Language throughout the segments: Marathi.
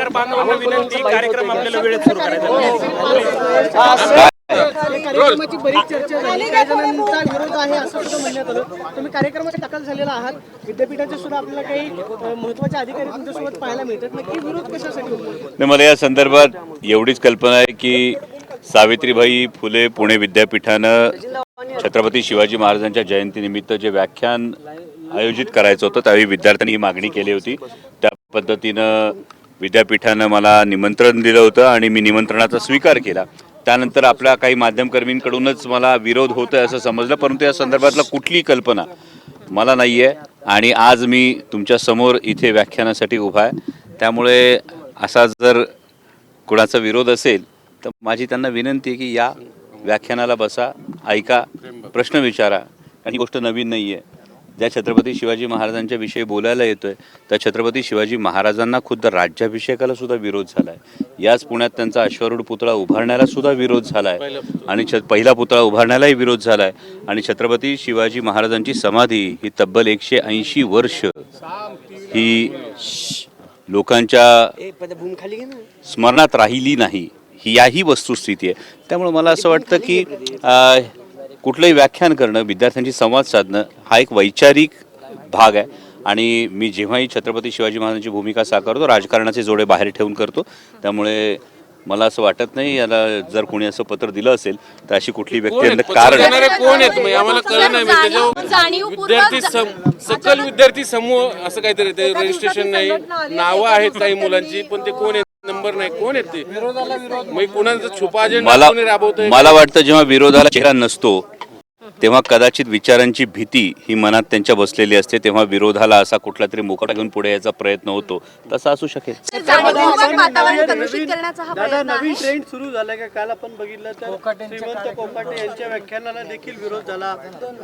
पत्रकार बांधवांना विनंती, कार्यक्रम आपल्याला वेळेत सुरू करायचा. कार्यक्रमाची बरीच चर्चा झाली, काही जणांचा विरोध आहे असं सुद्धा म्हणण्यात आलं. तुम्ही कार्यक्रमात दाखल झालेला आहात, विद्यापीठाचे सुद्धा आपल्याला काही महत्त्वाचे अधिकारी तुमच्यासोबत पाहायला मिळतात. नक्की विरोध कशासाठी होतो? मला या संदर्भात एवढीच कल्पना आहे की सावित्रीबाई फुले पुणे विद्यापीठानं छत्रपती शिवाजी महाराजांच्या जयंतीनिमित्त जे व्याख्यान आयोजित करायचं होतं त्यावेळी विद्यार्थ्यांनी ही मागणी केली होती. त्या पद्धतीनं विद्यापीठानं मला निमंत्रण दिलं होतं आणि मी निमंत्रणाचा स्वीकार केला. त्यानंतर आपल्या काही माध्यमकर्मींकडूनच मला विरोध होतोय असं समजलं, परंतु या संदर्भातला कुठलीही कल्पना मला नाही आहे आणि आज मी तुमच्या समोर इथे व्याख्यानासाठी उभा आहे. त्यामुळे असा जर कुणाचा विरोध असेल तर माझी त्यांना विनंती आहे की या व्याख्यानाला बसा, ऐका, प्रश्न विचारा. आणि ही गोष्ट नवीन नाही आहे. ज्या छत्रपती शिवाजी महाराजांच्या विषयी बोलायला येतोय त्या छत्रपती शिवाजी महाराजांना खुद्द राज्याभिषेकाला सुद्धा विरोध झाला आहे. याच पुण्यात त्यांचा अश्वारूढ पुतळा उभारण्याला सुद्धा विरोध झाला आहे आणि पहिला पुतळा उभारण्यालाही विरोध झाला आहे. आणि छत्रपती शिवाजी महाराजांची समाधी ही तब्बल 180 वर्ष ही लोकांच्या स्मरणात राहिली नाही, ही याही वस्तुस्थिती आहे. त्यामुळे मला असं वाटतं की कुठलंही व्याख्यान करणं, विद्यार्थ्यांशी संवाद साधणं हा एक वैचारिक भाग आहे. आणि मी जेव्हाही छत्रपती शिवाजी महाराजांची भूमिका साकारतो राजकारणाचे जोडे बाहेर ठेवून करतो. त्यामुळे मला असं वाटत नाही याला जर कोणी असं पत्र दिलं असेल तर अशी कुठली व्यक्ती कारण कोण आहेत आम्हाला कळलं नाही. विद्यार्थी सकल विद्यार्थी समूह असं काहीतरी ते रजिस्ट्रेशन नाही, नावं आहेत काही मुलांची, पण ते कोण आहेत, नंबर नाही, कोण आहेत ते, मग कुणाचा छुपा अजेंडा कोणी राबवतोय? मला वाटतं जेव्हा विरोधाला चेहरा नसतो तेव्हा कदाचित विचारांची भीती ही मनात त्यांच्या बसलेली असते, तेव्हा विरोधाला असा कुठला तरी मुखवटा घेऊन पुढे यायचा प्रयत्न होतो. तसा असू शकेल. नवीन ट्रेंड सुरू झाला का? काल आपण बघितलं तर श्रीमंत कोकाटे यांच्या व्याख्यानाला देखील विरोध झाला.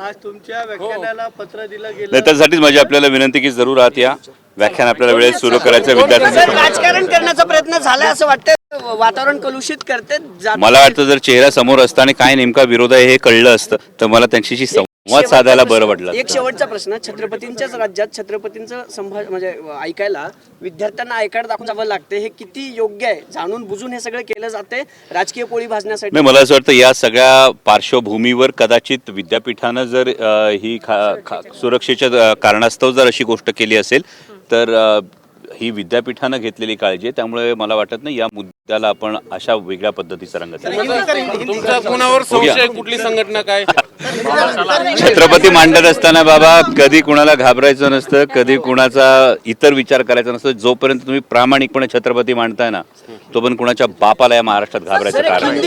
आज तुमच्या व्याख्यानाला पत्र दिलं गेलं. त्यासाठीच माझी आपल्याला विनंती की जरूर आत या, व्याख्यान आपल्याला वेळेत सुरू करायचं. विद्यार्थ्यांनी राजकारण करण्याचा प्रयत्न झालाय असं वाटतं, वातावरण कलुषित करते. मला वाटतं जर चेहरा समोर असताना काय नेमका विरोध आहे हे कळलं असतं तर मला त्यांच्याशी संवाद साधायला बरं वाटलं. एक शेवटचा प्रश्न, छत्रपतींच्याच राज्यात छत्रपतींचं म्हणजे ऐकायला विद्यार्थ्यांना ऐकायला दाखवून जावं लागते, हे किती योग्य आहे? जाणून बुजून हे सगळं केलं जाते राजकीय पोळी भाजण्यासाठी? मला असं वाटतं या सगळ्या पार्श्वभूमीवर कदाचित विद्यापीठानं जर ही सुरक्षेच्या कारणास्तव जर अशी गोष्ट केली असेल तर ही विद्यापीठानं घेतलेली काळजी आहे. त्यामुळे मला वाटत नाही या मुद्द्याला आपण अशा वेगळ्या पद्धतीचा रंग तुमच्या कुणावर संशय, कुठली संघटना काय? छत्रपती मांडत असताना बाबा कधी कुणाला घाबरायचं नसतं, कधी कुणाचा इतर विचार करायचा नसतं. जोपर्यंत तुम्ही प्रामाणिकपणे छत्रपती मांडताय ना तोपर्यंत कुणाच्या बापाला या महाराष्ट्रात घाबरायचं कारण